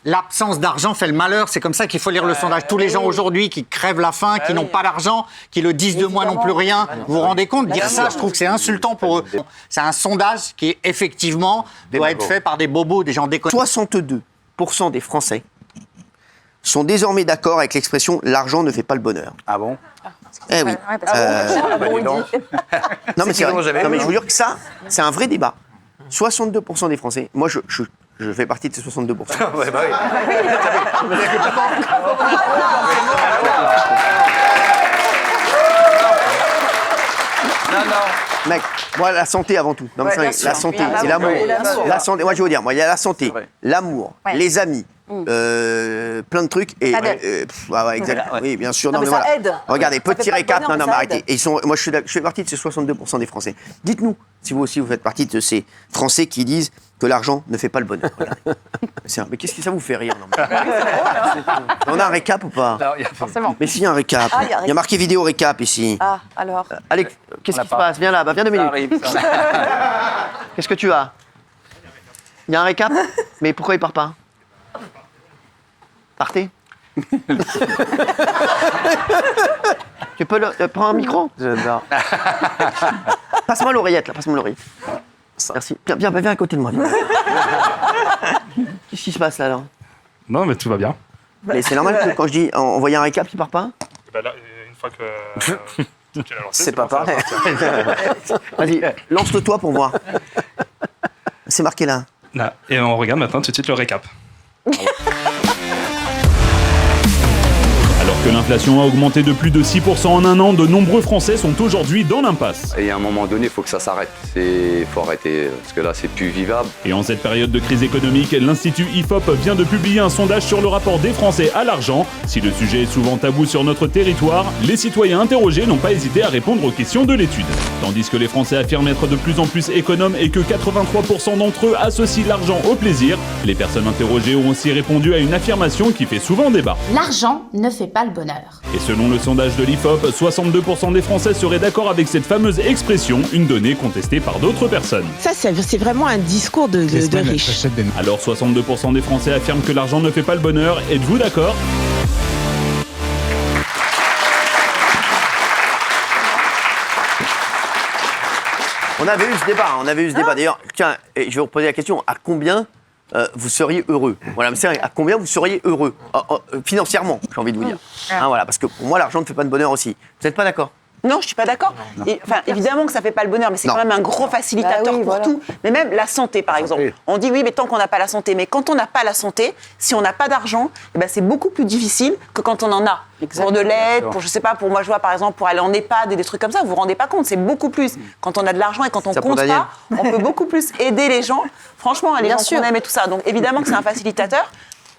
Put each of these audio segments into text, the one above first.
l'absence d'argent fait le malheur. C'est comme ça qu'il faut lire le sondage. Tous les gens aujourd'hui qui crèvent la faim, qui n'ont pas d'argent, qui le disent de moi n'ont plus rien. Vous vous rendez compte? Dire ça, je trouve que c'est insultant pour eux. C'est un sondage qui, effectivement, doit être fait par des bobos, des gens déconnés. 62% des Français sont désormais d'accord avec l'expression « l'argent ne fait pas le bonheur ». Ah bon? Eh oui. Non, mais c'est vrai. Non, mais je vous jure que ça, c'est un vrai débat. 62% des Français, moi je fais partie de ces 62%. Ouais, bah oui. Mec, moi la santé avant tout. Non, mais c'est vrai, la santé, c'est l'amour. La santé, moi je veux dire, moi il y a la santé, l'amour, les amis. Plein de trucs et exactement. Oui, bien sûr. Non, mais ça aide. Regardez, petit récap. Bonheur, Non, mais mais ça arrêtez. Et moi, je fais partie de ces 62% des Français. Dites-nous si vous aussi vous faites partie de ces Français qui disent que l'argent ne fait pas le bonheur. Mais qu'est-ce que ça vous fait rire? On a un récap ou pas? Non, y a Forcément. Mais si, il y a un récap. Il y a marqué vidéo récap ici. Ah, alors. Allez, qu'est-ce qui se passe? Viens là, viens 2 minutes. arrive, ça. Qu'est-ce que tu as? Il y a un récap? Mais pourquoi il part pas? Partez. Tu peux prendre un micro? J'adore. Passe-moi l'oreillette, là. Passe-moi l'oreillette. Merci. Viens à côté de moi. Qu'est-ce qui se passe, là, alors? Non, mais tout va bien. Mais c'est normal que quand je dis envoyer un récap, il part pas? Bah là, une fois que tu l'as lancé, C'est pas bon, ça va pareil. sortir. Vas-y, lance-le toi pour voir. C'est marqué là. Là. Et on regarde maintenant tout de suite le récap. Alors que l'inflation a augmenté de plus de 6% en un an, de nombreux Français sont aujourd'hui dans l'impasse. Et à un moment donné, il faut que ça s'arrête. Il faut arrêter, parce que là, c'est plus vivable. Et en cette période de crise économique, l'Institut IFOP vient de publier un sondage sur le rapport des Français à l'argent. Si le sujet est souvent tabou sur notre territoire, les citoyens interrogés n'ont pas hésité à répondre aux questions de l'étude. Tandis que les Français affirment être de plus en plus économes et que 83% d'entre eux associent l'argent au plaisir, les personnes interrogées ont aussi répondu à une affirmation qui fait souvent débat. L'argent ne fait pas le bonheur. Et selon le sondage de l'IFOP, 62% des Français seraient d'accord avec cette fameuse expression, une donnée contestée par d'autres personnes. Ça, c'est vraiment un discours de riche. Alors 62% des Français affirment que l'argent ne fait pas le bonheur, êtes-vous d'accord ? On avait eu ce débat, d'ailleurs. Tiens, et je vais vous poser la question, à combien vous seriez heureux? Voilà, mais c'est vrai, à combien vous seriez heureux? Financièrement, j'ai envie de vous dire. Hein, voilà, parce que pour moi, l'argent ne fait pas de bonheur aussi. Vous n'êtes pas d'accord? Non, je suis pas d'accord. Enfin, évidemment que ça fait pas le bonheur, mais c'est quand même un gros facilitateur pour tout. Mais même la santé, par exemple. On dit oui, mais tant qu'on n'a pas la santé. Mais quand on n'a pas la santé, si on n'a pas d'argent, eh ben, c'est beaucoup plus difficile que quand on en a. Pour de l'aide, pour je sais pas, pour moi je vois par exemple pour aller en EHPAD et des trucs comme ça, vous vous rendez pas compte, c'est beaucoup plus. Quand on a de l'argent et quand on compte pas, on peut beaucoup plus aider les gens. Franchement, les gens qu'on aime et tout ça. Donc évidemment que c'est un facilitateur.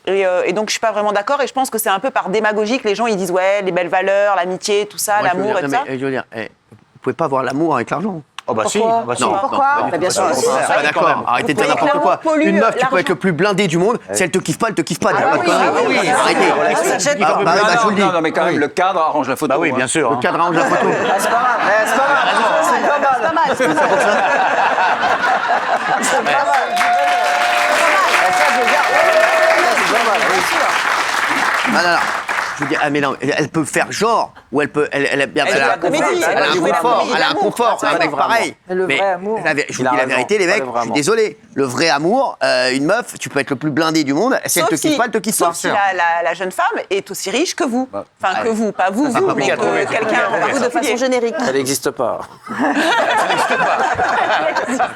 Et donc je suis pas vraiment d'accord et je pense que c'est un peu par démagogie que les gens ils disent ouais les belles valeurs, l'amitié, tout ça, l'amour et tout ça. Je veux dire, vous pouvez pas avoir l'amour avec l'argent. Oh bah si. Non, pourquoi? bien sûr. Pas d'accord. Arrêtez de dire n'importe quoi. Une meuf, tu peux être le plus blindé du monde. Si elle te kiffe pas, elle te kiffe pas. Arrêtez. Je vous le dis. Non, mais quand même, le cadre arrange la photo. Bah oui, bien sûr. Le cadre arrange la photo. C'est pas mal. C'est pas mal. C'est pas mal. C'est pas mal. Non. Je veux dire, mais non, elle peut faire genre, ou elle peut, elle a un confort, c'est un mec pareil. Le vrai amour. Je vous dis la vérité, les mecs, je suis désolé. Le vrai amour, une meuf, tu peux être le plus blindé du monde, si elle te kiffe pas, elle te kiffe pas. Sauf si la jeune femme est aussi riche que vous. Enfin, que vous, pas vous, mais que quelqu'un, vous de façon générique. Ça n'existe pas.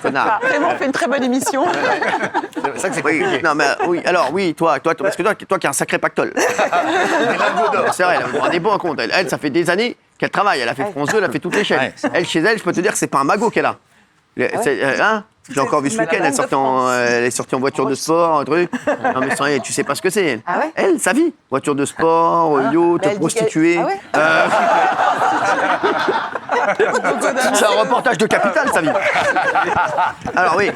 Vraiment, on fait une très bonne émission. C'est ça que c'est compliqué. Non, mais oui, alors oui, toi, parce que toi qui as un sacré pactole. C'est vrai, vous vous rendez pas compte. Elle, ça fait des années qu'elle travaille. Elle a fait France 2, elle a fait toutes les chaînes. Elle, chez elle, je peux te dire que c'est pas un magot qu'elle a. J'ai encore vu ce week-end, elle est sortie en voiture de sport, un truc. Non mais sans, tu sais pas ce que c'est. Elle, sa vie. Voiture de sport, yacht, prostituée. C'est un reportage de Capital, ça, vie. Alors oui.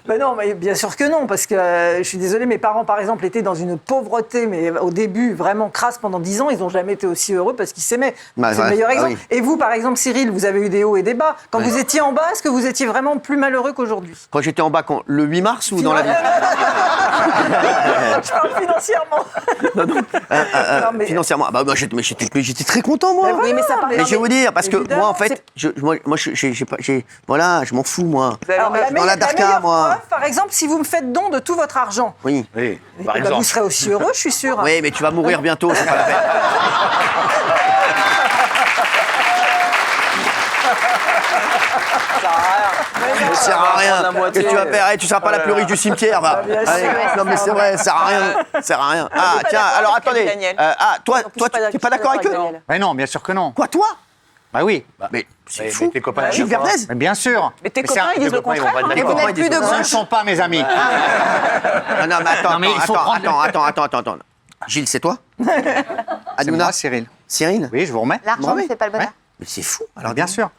Mais non, mais bien sûr que non, parce que je suis désolée, mes parents, par exemple, étaient dans une pauvreté, mais au début, vraiment crasse pendant 10 ans. Ils n'ont jamais été aussi heureux parce qu'ils s'aimaient. Bah, c'est le meilleur exemple. oui. Et vous, par exemple, Cyril, vous avez eu des hauts et des bas. Quand vous étiez en bas, est-ce que vous étiez vraiment plus malheureux qu'aujourd'hui? Quand j'étais en bas, le 8 mars ou dans la vie? Je parle financièrement. Non, financièrement. Ah bah, j'étais très content, moi. Oui, mais ça parle. Mais je vais vous dire, parce que Évidemment, moi, en fait, voilà, je m'en fous, moi. Alors, Dans la Darka, meilleure moi. preuve, par exemple, si vous me faites don de tout votre argent, Oui. Oui, eh par ben, exemple. vous serez aussi heureux, je suis sûre. Oui, mais tu vas mourir bientôt, c'est pas la peine. Ça sert à rien. Que tu vas faire, tu seras pas la plus riche du cimetière. Va. bien sûr. Allez, non mais c'est vrai, ça sert à rien. Ça sert à rien. Ah pas tiens, d'accord alors avec attendez. Daniel. Toi, tu n'es pas d'accord avec eux? Mais non, bien sûr que non. Quoi, toi? Bah oui. Mais c'est fou. tes copains, Gilles Verdez? Mais bien sûr. Mais tes c'est copains, un- ils disent le copains, ils vont contraire. pas être Et vous d'accord. n'êtes plus de Ce ne gauche. sont pas mes amis. Non, mais attends, Non, mais il faut attends. Gilles, c'est toi? C'est Hanouna? moi, Cyril. Cyril? Oui, je vous remets. L'argent ne Ouais. fait pas le bonheur. Mais c'est fou. Alors bien sûr.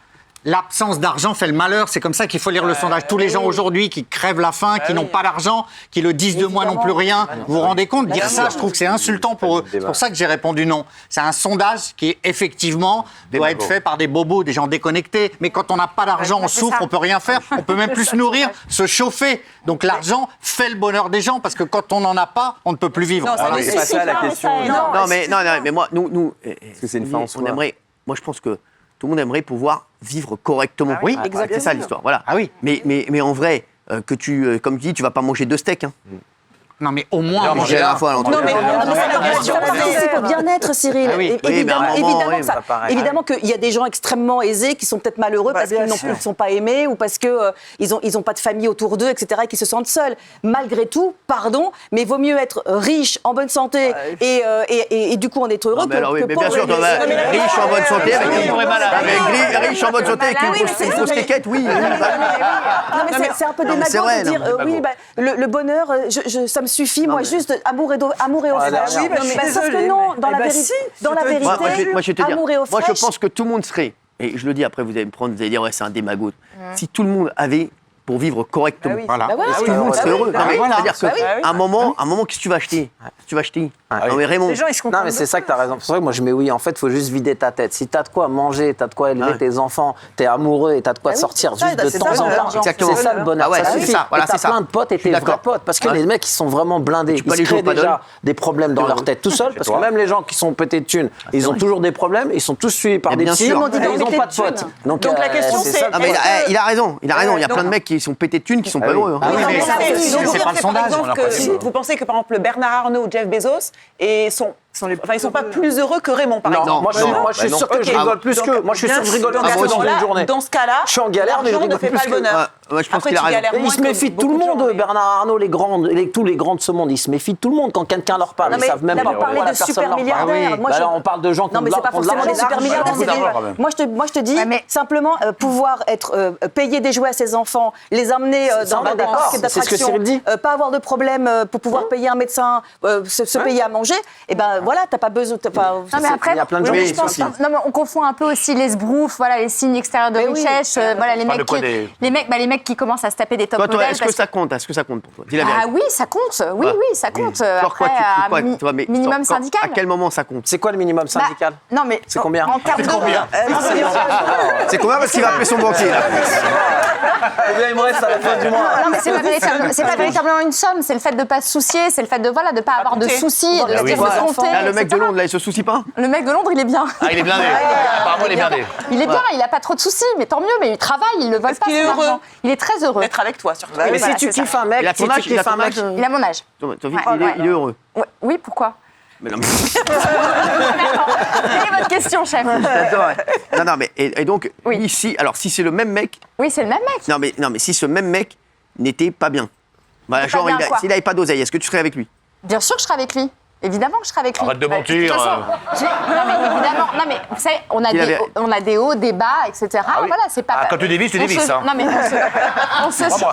L'absence d'argent fait le malheur. C'est comme ça qu'il faut lire le sondage. Tous les gens aujourd'hui qui crèvent la faim, qui n'ont pas d'argent, qui le disent de moi n'ont plus rien. Vous vous rendez compte? Dire ça, je trouve que c'est insultant pour eux. C'est pour ça que j'ai répondu non. C'est un sondage qui, effectivement, doit être fait par des bobos, des gens déconnectés. Mais quand on n'a pas d'argent, on souffre, on peut rien faire. On peut même plus se nourrir, se chauffer. Donc l'argent fait le bonheur des gens parce que quand on n'en a pas, on ne peut plus vivre. Non, ça Voilà. nécessite c'est ça la pas, question. ça, Mais moi, nous, que c'est une fin en soi. on aimerait. Moi, je pense que tout le monde aimerait pouvoir vivre correctement. oui, c'est ça l'histoire. Voilà. Ah oui. Mais en vrai, comme tu dis, tu vas pas manger 2 steaks. Hein. Non, mais au moins, Non, J'ai la fois à l'entreprise. Ça participe au bien-être, Cyril. Ah oui. Oui, mais à un moment, oui, que ça- pas pareil. évidemment qu'il y a des gens extrêmement aisés qui sont peut-être malheureux parce bien qu'ils sûr. ne sont pas aimés ou parce qu'ils ils ont pas de famille autour d'eux, etc., et qui se sentent seuls. Malgré tout, pardon, mais il vaut mieux être riche, en bonne santé et du coup en être heureux Non, mais alors, oui, que mais bien pauvre sûr, et blessé. riche en bonne santé, avec riche en bonne santé, avec Ah une oui, mais c'est- grosse quéquette, oui. Non, mais c'est un peu Non, mais c'est démagogue vrai, de dire non, oui, bah, le bonheur, ça me suffit, moi, juste amour et offrande. oui, bah, je suis Sauf que désolée, non, dans mais- la Eh ben, vérité, si, dans je la te dis. vérité, Moi, je vais te dire, amour et eau moi, je fraîche. pense que tout le monde serait, et je le dis après, vous allez me prendre, vous allez dire, ouais, c'est un démagogue. Si tout le monde avait pour vivre correctement. Voilà. Bah voilà. Tout le monde serait heureux. Non, mais voilà. c'est-à-dire qu'à un moment, qu'est-ce que tu vas acheter? Non, mais Raymond. Les gens, ils se Non, Ah, contentent mais c'est ça que tu as raison. C'est pour ça que moi je mets oui. En fait, il faut juste vider ta tête. Si tu as de quoi manger, tu as de quoi élever Ouais. tes enfants, tu es amoureux et tu as de quoi Ah oui, sortir c'est ça, juste de c'est temps ça, en c'est temps. ça. Exactement. C'est ça le bonheur. Ah ouais, ça c'est suffit. ça, voilà, et t'as c'est ça. plein de potes et Je suis tes vrais d'accord. potes. Parce que Ouais. les mecs, ils sont vraiment blindés. Tu peux Ils se aller jouer créent au paddle. déjà des problèmes dans leur tête tout seuls. Parce que même les gens qui sont pétés de thunes, ils ont toujours des problèmes. Ils sont tous suivis par Mais des bien psys. sûr. et Ils n'ont pas de potes. Donc la question, c'est- ça le Non, mais problème. il a raison. Il y a donc- plein de mecs qui sont pétés de thunes, qui sont pas heureux. hein. Ah oui, mais Donc, c'est pas le par sondage. exemple que vous pensez que par exemple Bernard Arnault ou Jeff Bezos ils sont pas plus heureux que Raymond par exemple. Non, moi je suis sûr que je rigole plus que. Moi je suis sûr que je rigole Donc, plus à ce que dans moment-là, une journée. dans ce cas-là, Je suis en galère, mais je l'argent ne rigole fait plus pas le que- bonheur. Ouais, je pense Après, qu'il a tu raison. galères Mais moins ils se que méfient de tout beaucoup le monde, gens. Bernard Arnault, tous les grands de ce monde, ils se méfient de tout le monde. Quand quelqu'un leur parle, Non, ils mais savent même pas d'abord parler pourquoi la de personne super leur parle. milliardaires. Ah oui. Moi, Bah je- alors, on parle de gens qui Non, mais c'est pas ont de forcément des l'argent. super milliardaires. c'est des- Moi, je te dis simplement pouvoir payer des jouets à ses enfants, les emmener Ça, dans on est des d'accord. parcs C'est ce que d'attractions, Cyril dit. pas avoir de problème pour pouvoir payer un médecin, se payer à manger. Et ben voilà, t'as pas besoin. Non, mais après, Il y a plein de gens oui, qui je sont pense, aussi. non, mais on confond un peu aussi les sbroufs, voilà, les signes extérieurs de Mais oui. richesse, voilà, les parle mecs de quoi, qui, les mecs qui commencent à se taper des top Toi, modèles. est-ce que parce ça compte? Est-ce que ça compte pour toi? Dis la Ah vérité. oui, ça compte. Oui, Ouais. oui, ça compte. Genre quoi, Après, à mais minimum quand- syndical. À quel moment ça compte? C'est quoi le minimum Bah, syndical? non, mais C'est combien? En termes de. C'est combien parce qu'il va appeler son banquier là? Combien il me reste à la fin du mois? Non, mais c'est pas véritablement une somme, c'est le fait de ne pas se soucier, c'est le fait de ne pas avoir de soucis, de se dire de compter. Là, le mec de etc. Londres, là, il se soucie pas? Le mec de Londres, il est bien. Ah, il est blindé. Apparemment, il est blindé. Il est bien, il n'a pas trop de soucis, mais tant mieux, mais il travaille, il ne vole Est-ce pas qu'il est son heureux argent. Il est très heureux. D'être avec toi surtout. Mais voilà, si tu c'est kiffes un mec, Il a si ton tu âge, il a kiffes un ton mec. âge. Il a mon âge. T'as vu, il est heureux. Ouais, oui, pourquoi Mais non, mais- Quelle est votre question, chef Attends, ouais. Non, mais et donc, Oui. ici, alors si c'est le même mec, Oui, c'est le même mec. non, mais si ce même mec n'était pas bien, bah, Pas genre, bien, quoi s'il n'avait pas d'oseille, est-ce que tu serais avec lui? Bien sûr que je serai avec lui. Évidemment que je serai avec lui. Arrête de Bah, mentir. toute façon, non mais évidemment, non mais vous savez, on a des hauts, des bas, etc. oui. Voilà, c'est pas. Ah, quand tu dévises, tu dévises, hein. Non mais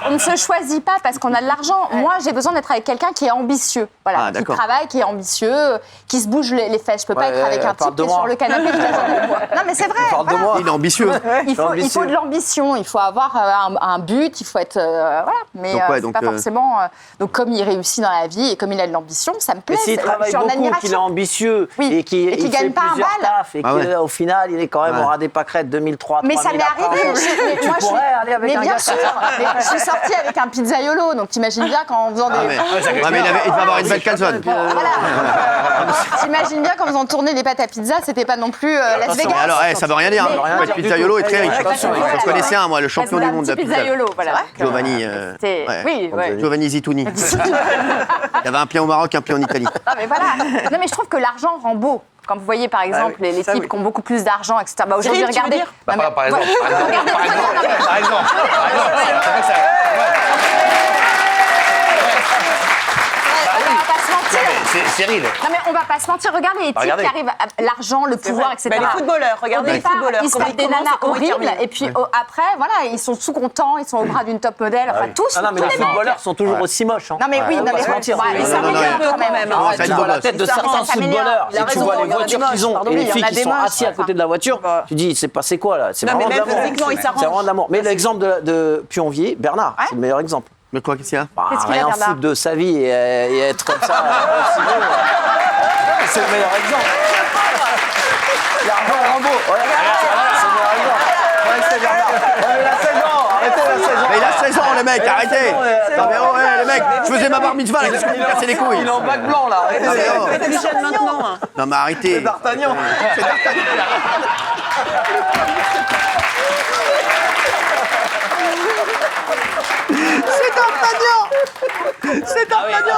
on ne se choisit pas parce qu'on a de l'argent. Moi, j'ai besoin d'être avec quelqu'un qui est ambitieux, voilà, qui travaille, qui est ambitieux, qui se bouge les fesses. Je peux pas être avec un type qui est sur le canapé toute la journée. Non mais c'est vrai. Voilà. Il est ambitieux. Il faut de l'ambition, il faut avoir un but, il faut être voilà. Mais c'est pas forcément. Donc comme il réussit dans la vie et comme il a de l'ambition, ça me plaît. S'il travaille beaucoup, qu'il est ambitieux et qu'il gagne fait pas un plusieurs bal. tafs et qu'au final, il est quand même au ras des pâquerettes 2003. Mais ça m'est arrivé. Tu pourrais aller avec un bien gars sûr. comme ça. Mais je suis sortie avec un pizzaiolo, donc t'imagines bien qu'en faisant des. Il va avoir une belle calzone. Voilà. T'imagines bien qu'en faisant tourner les pâtes à pizza, c'était pas non plus Las Vegas. Alors, ça veut rien dire. Le pizzaiolo est très riche. Je connaissais un, moi, le champion du monde de la pizza. Pizzaiolo, voilà. Giovanni. Oui. Giovanni Zitouni. Il y avait un pied au Maroc, un pied en Italie. Non mais voilà. Non mais je trouve que l'argent rend beau. Quand vous voyez par exemple les types qui ont beaucoup plus d'argent, etc. Bah aujourd'hui, regardez. Par exemple. Regardez. Par exemple. On va pas se mentir. C'est Cyril. Non mais on va pas se mentir. Regardez les types qui arrivent à l'argent, le pouvoir, etc. Les footballeurs, regardez les footballeurs. Ils se tapent des nanas horribles et puis après, voilà, ils sont tout contents, ils sont au bras d'une top modèle, enfin tous. Ah non, mais les footballeurs sont toujours aussi moches. Non mais oui, non mais mentir. ils s'améliorent quand même. Tu vois la tête de certains footballeurs et tu vois les voitures qu'ils ont et les filles qui sont assises à côté de la voiture, tu dis c'est passé quoi là? C'est vraiment de l'amour. C'est vraiment de l'amour. Mais l'exemple de Pionvier, Bernard, c'est le meilleur exemple. Mais quoi, qu'est-ce qu'il y a? Rien foutre de sa vie et être comme ça. C'est le meilleur exemple. L'argent Rambo. C'est le meilleur exemple. Ouais, c'est Bernard. Il a 16 ans. Arrêtez, il a 16 ans. Mais il a 16 ans, les mecs, arrêtez. Non, mais les mecs, je faisais ma bar mitzvah, là, qu'est-ce que vous me cassez les couilles? Il est en bac blanc, là. C'est Michel maintenant. Non, mais arrêtez. C'est D'Artagnan. C'est D'Artagnan. C'est D'Artagnan.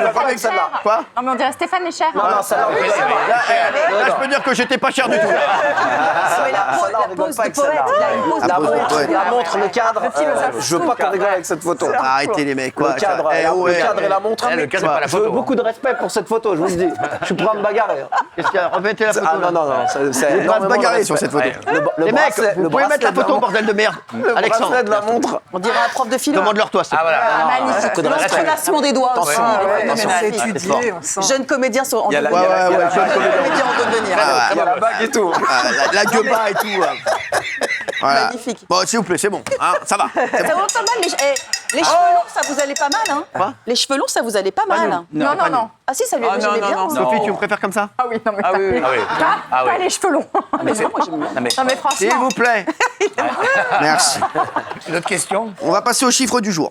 Le premier qui celle-là. Quoi? Non mais on dirait Stéphane Lécher. Non, celle-là, Là, je peux dire que j'étais pas cher du tout. La pose de poète. La montre, le cadre. Je veux pas qu'on rigole avec cette photo. Arrêtez les mecs, quoi. Le cadre et la montre. Le cadre, c'est pas la Je veux photo. beaucoup de respect pour cette photo, je vous le dis. Je suis prêt à me bagarrer. Qu'est-ce qu'il y a? Remettez la photo. Ah non, c'est On va se bagarrer sur cette photo. Les mecs, vous pouvez mettre la photo, bordel de merde. Alexandre, de la montre. On dirait un prof de philo. demande-leur toi. Ah voilà. Magnifique. L'entrelacement des doigts aussi. C'est étudié, on sent. Jeunes comédiens sont en Il y a la- devenir. il y a la- Jeunes comédiens en devenir. Il y a la bague et tout. La gueule et tout. Voilà. Magnifique. Bon, s'il vous plaît, c'est bon. Hein, ça va. Ça va pas mal, mais les cheveux longs, ça vous allait pas mal, hein? Quoi? Les cheveux longs, ça vous allait pas mal. Non. Ah si, ça lui allait jamais bien. Sophie, tu me préfères comme ça? Ah oui, non mais Ah oui. pas les cheveux longs. Mais non, moi j'aime bien. Non mais Non mais S'il franchement. vous plaît. Merci. une autre question. On va passer aux chiffres du jour.